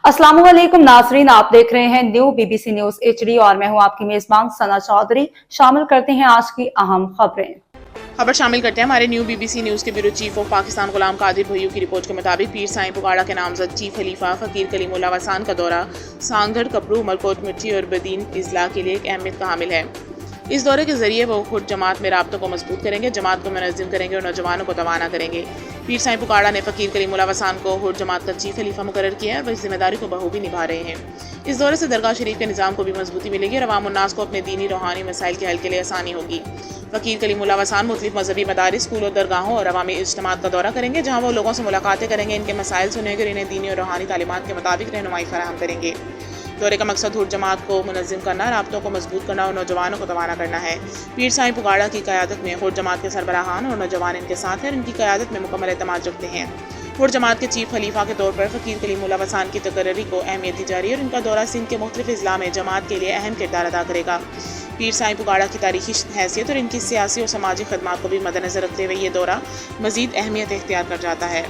अस्सलाम वालेकुम नाजरीन, आप देख रहे हैं न्यू बीबीसी न्यूज HD और मैं हूं आपकी मेजबान सना चौधरी। शामिल करते हैं आज की अहम खबरें। खबर शामिल करते हैं हमारे न्यू बीबीसी न्यूज़ के bureau chief of Pakistan Ghulam Qadir Bhaiyu की रिपोर्ट के मुताबिक पीर साईं पुगाड़ा के नामजद चीफ खलीफा फ़कीर कलीमुल्लाह वसान का दौरा सांगढ़, कपरू, उमरकोट, मिर्ची और बदीन इजला के लिए एक अहमियत का हामिल है। इस दौरे के जरिए वो खुद जमात में राब्तों को मजबूत करेंगे, जमात को मुनज़्ज़म करेंगे और नौजवानों को रवाना करेंगे। पीर साईं पुगाड़ा ने फ़कीर कलीमुल्लाह वसान को हुर्र जमात का चीफ खलीफा मुकर्रर किया है। वह इस जिम्मेदारी को बखूबी निभा रहे हैं। इस दौरे से दरगाह शरीफ के निज़ाम को भी मजबूती मिलेगी और अवाम उन्नास को अपने दीनी रूहानी मसाइल के हल के लिए आसानी होगी। फ़कीर कलीमुल्लाह वसान मुख्तलिफ मजहबी मदारिस, स्कूलों, दरगाहों और अवामी इज्तिमात का दौरा करेंगे, जहाँ वो लोगों से मुलाकातें करेंगे, इनके मसाइल सुनेंगे और इन्हें दीनी और रूहानी तालीमात के मुताबिक रहनुमाई फराहम करेंगे। दौरे का मकसद हुर्र जमात को मुनज़्ज़म करना, राब्तों को मजबूत करना और नौजवानों को रवाना करना है। पीर साईं पुगाड़ा की क़यादत में हुर्र जमात के सरबराहान और नौजवान इनके साथ हैं और इनकी क़यादत में मुकम्मल एतमाद रखते हैं। हुर्र जमात के चीफ खलीफा के तौर पर फ़कीर कलीमुल्लाह वसान की तकर्री को अहमियत दी जा रही है और इनका दौरा सिंध के मुख्तलिफ अज़ला में जमात के लिए अहम किरदार अदा करेगा। पीर साईं पुगाड़ा की तारीखी हैसियत और इनकी सियासी और समाजी खदमात को भी मद्देनज़र रखते हुए ये दौरा मज़ीद अहमियत इख्तियार कर जाता है।